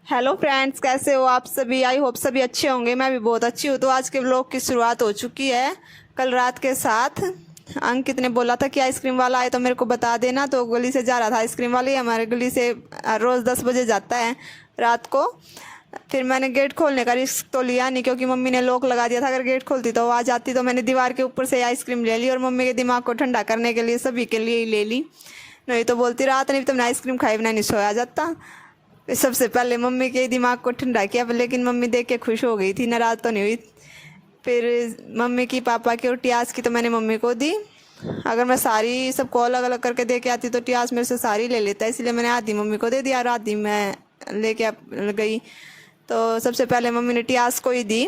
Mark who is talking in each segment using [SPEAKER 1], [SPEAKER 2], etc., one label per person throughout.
[SPEAKER 1] Hello friends, कैसे हो आप सभी। आई होप सभी अच्छे होंगे। मैं भी बहुत अच्छी हूँ। तो आज के व्लॉग की शुरुआत हो चुकी है कल रात के साथ। अंकित ने बोला था कि आइसक्रीम वाला आए तो मेरे को बता देना, तो गली से जा रहा था आइसक्रीम वाले। हमारे गली से रोज़ 10 बजे जाता है रात को। फिर मैंने गेट खोलने का रिस्क तो लिया नहीं, क्योंकि मम्मी ने लॉक लगा दिया था। अगर गेट खोलती तो वो आ जाती। तो मैंने दीवार के ऊपर से आइसक्रीम ले ली और मम्मी के दिमाग को ठंडा करने के लिए सभी के लिए ही ले ली। नहीं तो बोलती रात नहीं तुमने आइसक्रीम खाई बिना नहीं सोया जाता। सबसे पहले मम्मी के दिमाग को ठंडा किया, लेकिन मम्मी देख के खुश हो गई थी, नाराज़ तो नहीं हुई। फिर मम्मी की, पापा की और टियास की तो मैंने मम्मी को दी। अगर मैं सारी सबको अलग अलग करके दे के आती तो टियास मेरे से सारी ले लेता, इसलिए मैंने आधी मम्मी को दे दिया और आधी मैं लेके गई। तो सबसे पहले मम्मी ने टियास को ही दी।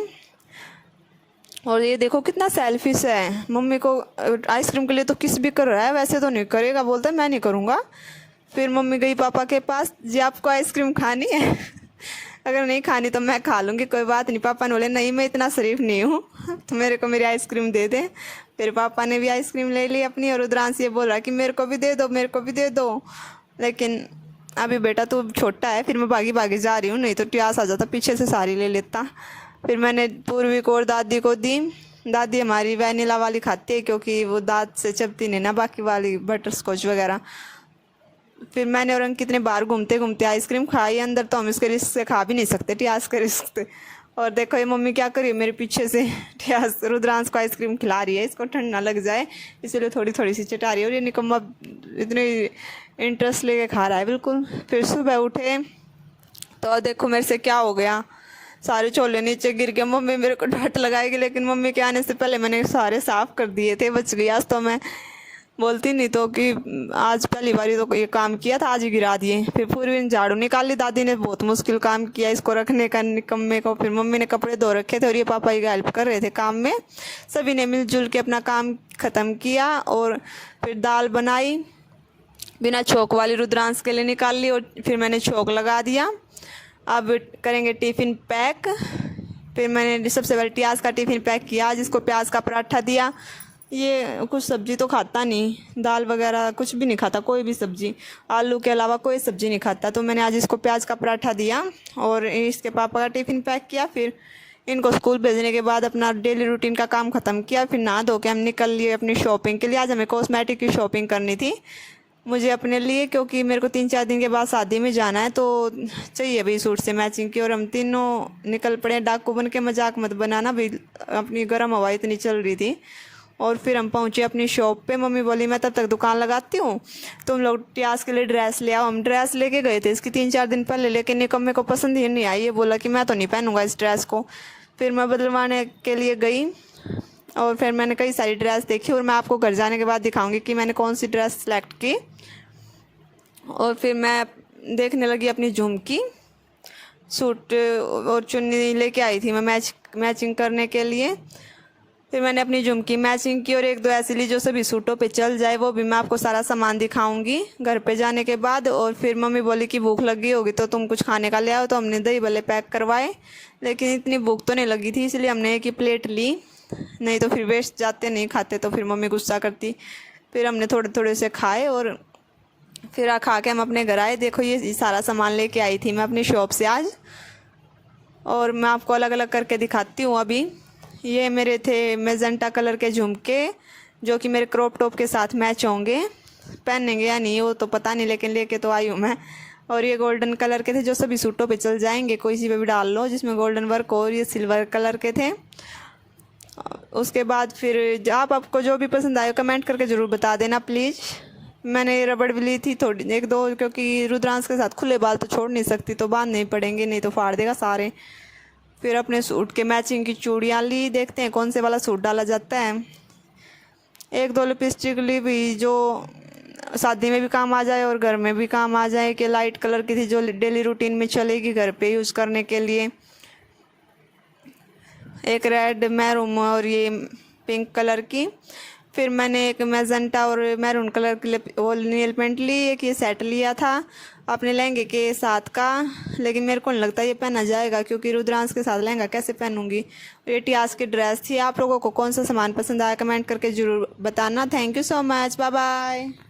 [SPEAKER 1] और ये देखो कितना सेल्फिश है। मम्मी को आइसक्रीम के लिए तो किस भी कर रहा है, वैसे तो नहीं करेगा, बोलता है मैं नहीं करूँगा। फिर मम्मी गई पापा के पास, जी आपको आइसक्रीम खानी है? अगर नहीं खानी तो मैं खा लूँगी, कोई बात नहीं। पापा ने बोले नहीं मैं इतना शरीफ नहीं हूँ, तो मेरे को मेरी आइसक्रीम दे दे। फिर पापा ने भी आइसक्रीम ले ली अपनी, और रुद्रांश ये बोल रहा कि मेरे को भी दे दो, मेरे को भी दे दो। लेकिन अभी बेटा तू छोटा है। फिर मैं भागी भागी जा रही हूँ, नहीं तो टियास आ जाता पीछे से सारी ले लेता। फिर मैंने पूर्वी को और दादी को दी। दादी हमारी वैनिला वाली खाती है, क्योंकि वो दांत से चबती नहीं ना बाकी वाली बटर स्कॉच वगैरह। फिर मैंने और अंकित ने बाहर घूमते घूमते आइसक्रीम खाई। अंदर तो हम इसके रिस्क से खा भी नहीं सकते, टियास के रिस्क से। और देखो ये मम्मी क्या करी मेरे पीछे से, टियास रुद्रांश को आइसक्रीम खिला रही है, इसको ठंड ना लग जाए इसलिए थोड़ी थोड़ी सी चटा रही है। और ये निकम्मा इतने इंटरेस्ट लेके खा रहा है बिल्कुल। फिर सुबह उठे तो देखो मेरे से क्या हो गया, सारे छोले नीचे गिर गए। मम्मी मेरे को डांट लगाएगी, लेकिन मम्मी के आने से पहले मैंने सारे साफ़ कर दिए थे, बच गई। आज तो मैं बोलती नहीं तो कि आज पहली बारी तो ये काम किया था, आज ही गिरा दिए। फिर पूरी झाड़ू निकाल ली। दादी ने बहुत मुश्किल काम किया इसको रखने का, निकम्मे को। फिर मम्मी ने कपड़े धो रखे थे और ये पापा ही हेल्प कर रहे थे काम में। सभी ने मिलजुल के अपना काम ख़त्म किया और फिर दाल बनाई बिना छोंक वाली, रुद्रांश के लिए निकाल ली और फिर मैंने छोंक लगा दिया। अब करेंगे टिफ़िन पैक। फिर मैंने सबसे पहले टियास का टिफ़िन पैक किया, जिसको प्याज का पराठा दिया। ये कुछ सब्ज़ी तो खाता नहीं, दाल वगैरह कुछ भी नहीं खाता, कोई भी सब्ज़ी, आलू के अलावा कोई सब्ज़ी नहीं खाता। तो मैंने आज इसको प्याज का पराठा दिया और इसके पापा का टिफ़िन पैक किया। फिर इनको स्कूल भेजने के बाद अपना डेली रूटीन का काम ख़त्म किया। फिर नहा धो के हम निकल लिए अपनी शॉपिंग के लिए। आज हमें कॉस्मेटिक की शॉपिंग करनी थी मुझे अपने लिए, क्योंकि मेरे को 3-4 दिन के बाद शादी में जाना है, तो चाहिए भाई सूट से मैचिंग की। और हम तीनों निकल पड़े। डाकू बन के मजाक मत बनाना भाई, अपनी गर्म हवा इतनी चल रही थी। और फिर हम पहुँचे अपनी शॉप पे। मम्मी बोली मैं तब तक दुकान लगाती हूँ, तुम लोग टियास के लिए ड्रेस ले आओ। हम ड्रेस लेके गए थे इसकी 3-4 दिन पहले, लेकिन निकम्मे को पसंद ही नहीं आई। ये बोला कि मैं तो नहीं पहनूंगा इस ड्रेस को। फिर मैं बदलवाने के लिए गई और फिर मैंने कई सारी ड्रेस देखी, और मैं आपको घर जाने के बाद दिखाऊंगी कि मैंने कौन सी ड्रेस सेलेक्ट की। और फिर मैं देखने लगी अपनी झुमकी, सूट और चुन्नी लेके आई थी मैं मैचिंग करने के लिए। फिर मैंने अपनी झुमकी मैचिंग की और 1-2 ऐसी ली जो सभी सूटों पे चल जाए। वो भी मैं आपको सारा सामान दिखाऊंगी घर पे जाने के बाद। और फिर मम्मी बोली कि भूख लगी होगी तो तुम कुछ खाने का ले आओ, तो हमने दही भल्ले पैक करवाए। लेकिन इतनी भूख तो नहीं लगी थी, इसलिए हमने एक ही प्लेट ली, नहीं तो फिर वेस्ट जाते, नहीं खाते तो फिर मम्मी गुस्सा करती। फिर हमने थोड़े थोड़े से खाए और फिर खा के हम अपने घर आए। देखो ये सारा सामान लेके आई थी मैं अपनी शॉप से आज, और मैं आपको अलग अलग करके दिखाती हूँ। अभी ये मेरे थे मेजेंटा कलर के झुमके, जो कि मेरे क्रॉप टॉप के साथ मैच होंगे, पहनेंगे या नहीं वो तो पता नहीं, लेकिन लेके तो आई हूँ मैं। और ये गोल्डन कलर के थे जो सभी सूटों पे चल जाएंगे, कोई सी पे भी डाल लो जिसमें गोल्डन वर्क हो। और ये सिल्वर कलर के थे। उसके बाद फिर आपको जो भी पसंद आए कमेंट करके ज़रूर बता देना प्लीज़। मैंने रबड़ भी ली थी थोड़ी 1-2, क्योंकि रुद्रांश के साथ खुले बाल तो छोड़ नहीं सकती, तो बांध नहीं पड़ेंगे, नहीं तो फाड़ देगा सारे। फिर अपने सूट के मैचिंग की चूड़ियाँ ली, देखते हैं कौन से वाला सूट डाला जाता है। 1-2 लिपस्टिक ली भी जो शादी में भी काम आ जाए और घर में भी काम आ जाए, कि लाइट कलर की थी जो डेली रूटीन में चलेगी घर पे यूज़ करने के लिए। एक रेड, मैरून और ये पिंक कलर की। फिर मैंने एक मैजेंटा और मैरून कलर की वो नेल पेंट ली। एक ये सेट लिया था अपने लहंगे के साथ का, लेकिन मेरे को नहीं लगता ये पहना जाएगा, क्योंकि रुद्रांश के साथ लहंगा कैसे पहनूंगी। ये टियास की ड्रेस थी। आप लोगों को कौन सा सामान पसंद आया कमेंट करके ज़रूर बताना। Thank you so much, bye bye.